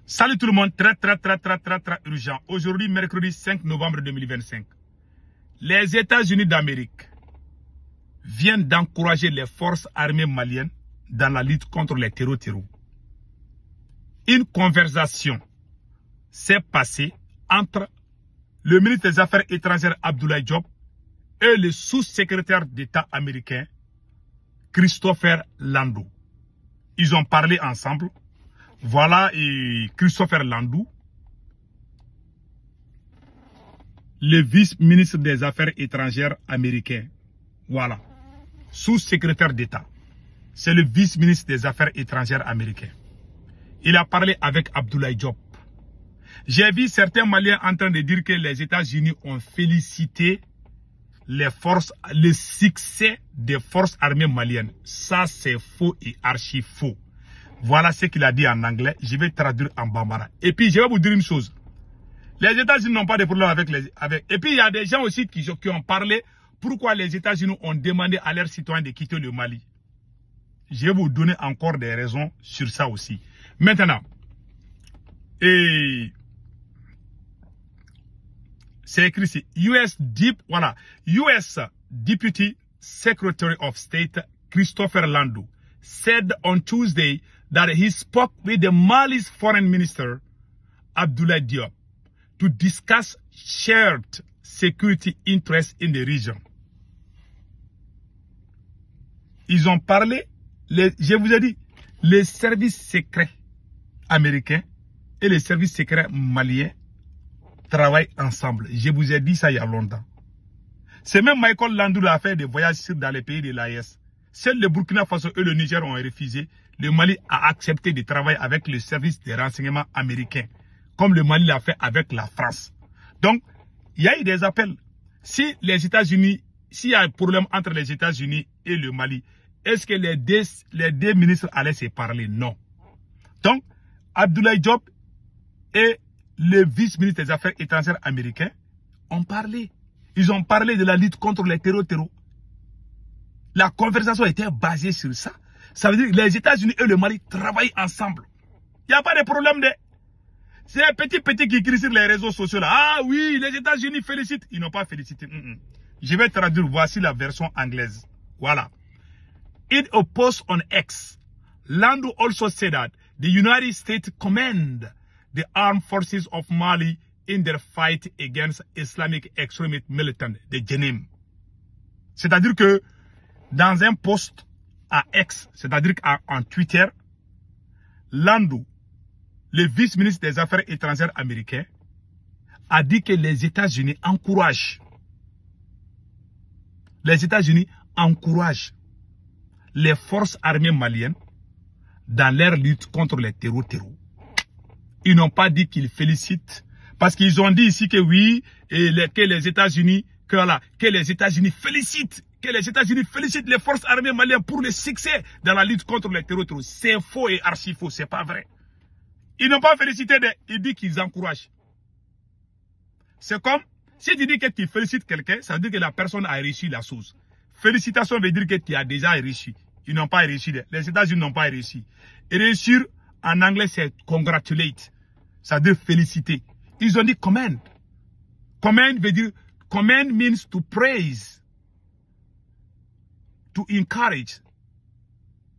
Salut tout le monde, très urgent. Aujourd'hui, mercredi 5 novembre 2025. Les États-Unis d'Amérique viennent d'encourager les forces armées maliennes dans la lutte contre les terreaux. Une conversation s'est passée entre le ministre des Affaires étrangères Abdoulaye Diop et le sous-secrétaire d'État américain Christopher Landau. Ils ont parlé ensemble. Voilà, et Christopher Landau, le vice-ministre des Affaires étrangères américain. Voilà, sous-secrétaire d'État. C'est le vice-ministre des Affaires étrangères américain. Il a parlé avec Abdoulaye Diop. J'ai vu certains Maliens en train de dire que les États-Unis ont félicité le succès des forces armées maliennes. Ça, c'est faux et archi faux. Voilà ce qu'il a dit en anglais. Je vais traduire en bambara. Et puis, je vais vous dire une chose. Les États-Unis n'ont pas de problème avec. Et puis, il y a des gens aussi qui ont parlé pourquoi les États-Unis ont demandé à leurs citoyens de quitter le Mali. Je vais vous donner encore des raisons sur ça aussi. Maintenant, c'est écrit ici, US Deputy Secretary of State Christopher Landau said on Tuesday that he spoke with the Mali's foreign minister Abdoulaye Diop to discuss shared security interests in the region. Ils ont parlé, je vous ai dit, les services secrets américains et les services secrets maliens travaillent ensemble. Je vous ai dit ça il y a longtemps. C'est même Michael Landau qui a fait des voyages dans les pays de l'AES. Seuls le Burkina Faso et le Niger ont refusé. Le Mali a accepté de travailler avec le service de renseignement américain, comme le Mali l'a fait avec la France. Donc, il y a eu des appels. Si les États-Unis, s'il y a un problème entre les États-Unis et le Mali, est-ce que les deux ministres allaient se parler? Non. Donc, Abdoulaye Diop et le vice-ministre des Affaires étrangères américain ont parlé. Ils ont parlé de la lutte contre les terreaux. La conversation était basée sur ça. Ça veut dire que les États-Unis et le Mali travaillent ensemble. Il n'y a pas de problème de... C'est un petit qui écrit sur les réseaux sociaux là. Ah oui, les États-Unis félicitent. Ils n'ont pas félicité. Je vais traduire. Voici la version anglaise. Voilà. In a post on X, Landau also said that the United States commend the armed forces of Mali in their fight against Islamic extremist militant, the JNIM. C'est-à-dire que dans un post à X, c'est-à-dire en Twitter, Landau, le vice-ministre des Affaires étrangères américain, a dit que les États-Unis encouragent les forces armées maliennes dans leur lutte contre les terreaux. Ils n'ont pas dit qu'ils félicitent, parce qu'ils ont dit ici que oui, que les États-Unis félicitent les forces armées maliennes pour le succès dans la lutte contre les terreaux. C'est faux et archi faux, c'est pas vrai. Ils n'ont pas félicité, ils disent qu'ils encouragent. C'est comme, si tu dis que tu félicites quelqu'un, ça veut dire que la personne a réussi la chose. Félicitations veut dire que tu as déjà réussi. Ils n'ont pas réussi. Les États-Unis n'ont pas réussi. Et réussir, en anglais, c'est congratulate. Ça veut dire féliciter. Ils ont dit commend. Commend veut dire, commend means to praise. To encourage.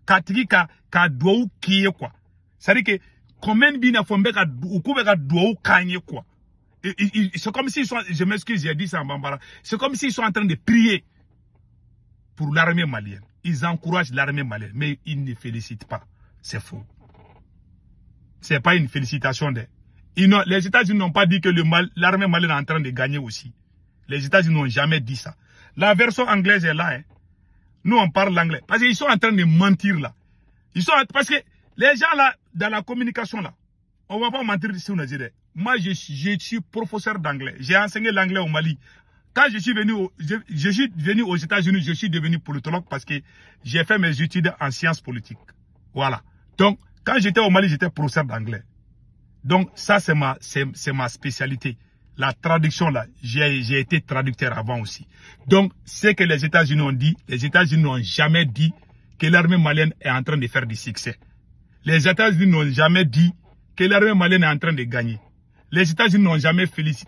C'est-à-dire que commend bien fombe ka douou kanye quoi. C'est comme s'ils sont, je m'excuse, j'ai dit ça en bambara. C'est comme s'ils sont en train de prier pour l'armée malienne. Ils encouragent l'armée malienne, mais ils ne félicitent pas. C'est faux. C'est pas une félicitation les États-Unis n'ont pas dit que l'armée malienne est en train de gagner aussi. Les États-Unis n'ont jamais dit ça. La version anglaise est là. Nous, on parle l'anglais. Parce qu'ils sont en train de mentir là. Parce que les gens là, dans la communication là, on ne va pas mentir ici. Moi, je suis professeur d'anglais. J'ai enseigné l'anglais au Mali. Quand je suis venu aux États-Unis, je suis devenu politologue parce que j'ai fait mes études en sciences politiques. Voilà. Donc, quand j'étais au Mali, j'étais professeur d'anglais. Donc, ça, c'est ma spécialité. La traduction, là, j'ai été traducteur avant aussi. Donc, ce que les États-Unis ont dit, les États-Unis n'ont jamais dit que l'armée malienne est en train de faire du succès. Les États-Unis n'ont jamais dit que l'armée malienne est en train de gagner. Les États-Unis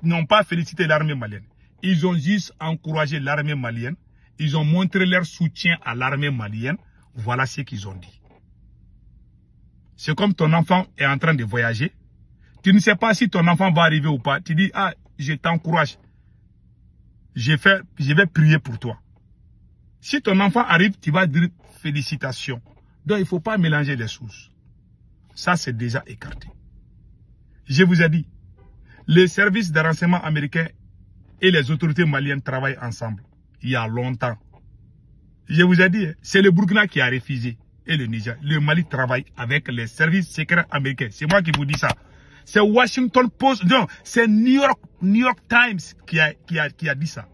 n'ont pas félicité l'armée malienne. Ils ont juste encouragé l'armée malienne. Ils ont montré leur soutien à l'armée malienne. Voilà ce qu'ils ont dit. C'est comme ton enfant est en train de voyager. Tu ne sais pas si ton enfant va arriver ou pas. Tu dis, ah, je t'encourage. Je vais prier pour toi. Si ton enfant arrive, tu vas dire félicitations. Donc, il ne faut pas mélanger les choses. Ça, c'est déjà écarté. Je vous ai dit, les services de renseignement américains et les autorités maliennes travaillent ensemble. Il y a longtemps. Je vous ai dit, c'est le Burkina qui a refusé. Et le Niger. Le Mali travaille avec les services secrets américains. C'est moi qui vous dis ça. C'est Washington Post. Non, c'est New York Times qui a dit ça.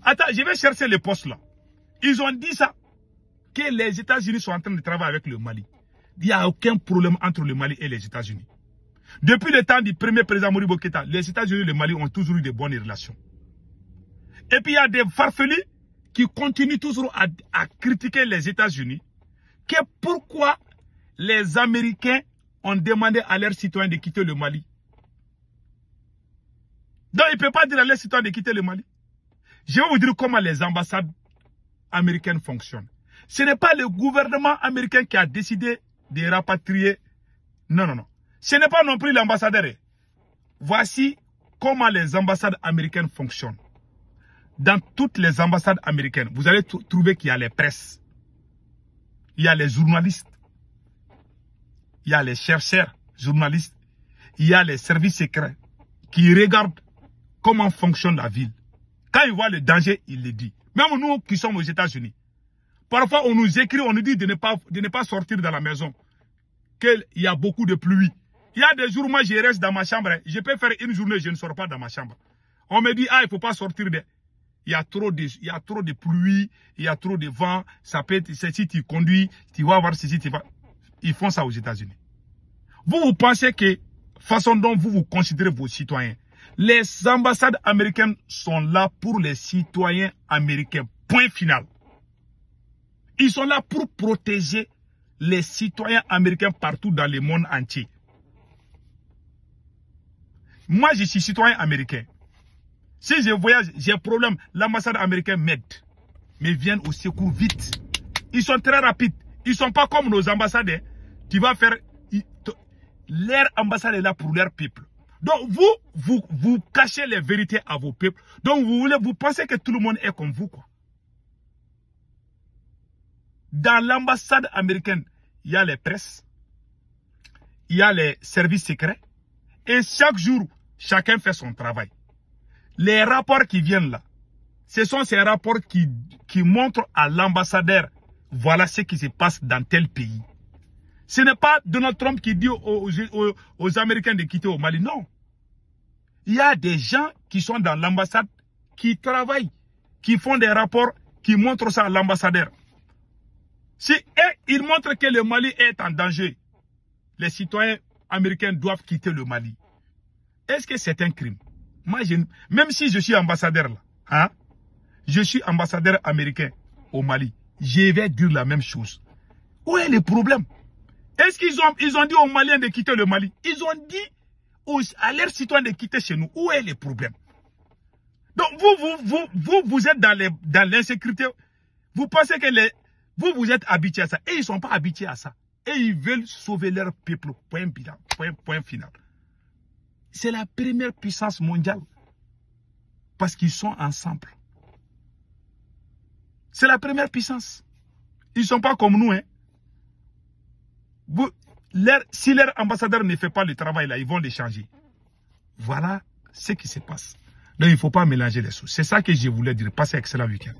Attends, je vais chercher les postes là. Ils ont dit ça. Que les États-Unis sont en train de travailler avec le Mali. Il n'y a aucun problème entre le Mali et les États-Unis. Depuis le temps du premier président Modibo Keïta, les États-Unis et le Mali ont toujours eu de bonnes relations. Et puis il y a des farfelus qui continuent toujours à critiquer les États-Unis. Que pourquoi les Américains ont demandé à leurs citoyens de quitter le Mali. Donc ils ne peuvent pas dire à leurs citoyens de quitter le Mali. Je vais vous dire comment les ambassades américaines fonctionnent. Ce n'est pas le gouvernement américain qui a décidé de rapatrier. Non, non, non. Ce n'est pas non plus l'ambassadeur. Voici comment les ambassades américaines fonctionnent. Dans toutes les ambassades américaines, vous allez trouver qu'il y a les presses. Il y a les journalistes. Il y a les chercheurs, journalistes. Il y a les services secrets qui regardent comment fonctionne la ville. Quand ils voient le danger, ils le disent. Même nous qui sommes aux États-Unis. Parfois, on nous écrit, on nous dit de ne pas sortir de la maison. Qu'il y a beaucoup de pluie. Il y a des jours, moi, je reste dans ma chambre. Je peux faire une journée, je ne sors pas dans ma chambre. On me dit, ah, il ne faut pas sortir de... Il y a trop de pluie, il y a trop de vent. Ça peut être, si tu conduis, tu vas voir ceci, tu vas... Ils font ça aux États-Unis. Vous pensez que, façon dont vous considérez vos citoyens, les ambassades américaines sont là pour les citoyens américains. Point final. Ils sont là pour protéger les citoyens américains partout dans le monde entier. Moi, je suis citoyen américain. Si je voyage, j'ai un problème, l'ambassade américaine m'aide. Mais viennent au secours vite. Ils sont très rapides. Ils ne sont pas comme nos ambassadeurs. Tu vas faire... Leur ambassade est là pour leur peuple. Donc vous cachez les vérités à vos peuples. Donc vous pensez que tout le monde est comme vous, quoi. Dans l'ambassade américaine, il y a les presses, il y a les services secrets, et chaque jour, chacun fait son travail. Les rapports qui viennent là, ce sont ces rapports qui montrent à l'ambassadeur, voilà ce qui se passe dans tel pays. Ce n'est pas Donald Trump qui dit aux Américains de quitter au Mali, non. Il y a des gens qui sont dans l'ambassade, qui travaillent, qui font des rapports, qui montrent ça à l'ambassadeur. Si ils montrent que le Mali est en danger, les citoyens américains doivent quitter le Mali. Est-ce que c'est un crime? Moi, même si je suis ambassadeur là, hein, je suis ambassadeur américain au Mali, je vais dire la même chose. Où est le problème? Est-ce qu'ils ont dit aux Maliens de quitter le Mali? Ils ont dit à leurs citoyens de quitter chez nous. Où est le problème? Donc vous êtes dans l'insécurité. Vous pensez que vous êtes habitués à ça. Et ils ne sont pas habitués à ça. Et ils veulent sauver leur peuple. Point final. C'est la première puissance mondiale. Parce qu'ils sont ensemble. C'est la première puissance. Ils ne sont pas comme nous, hein. Si leur ambassadeur ne fait pas le travail là, ils vont les changer. Voilà ce qui se passe. Donc il ne faut pas mélanger les choses. C'est ça que je voulais dire. Passez un excellent week-end.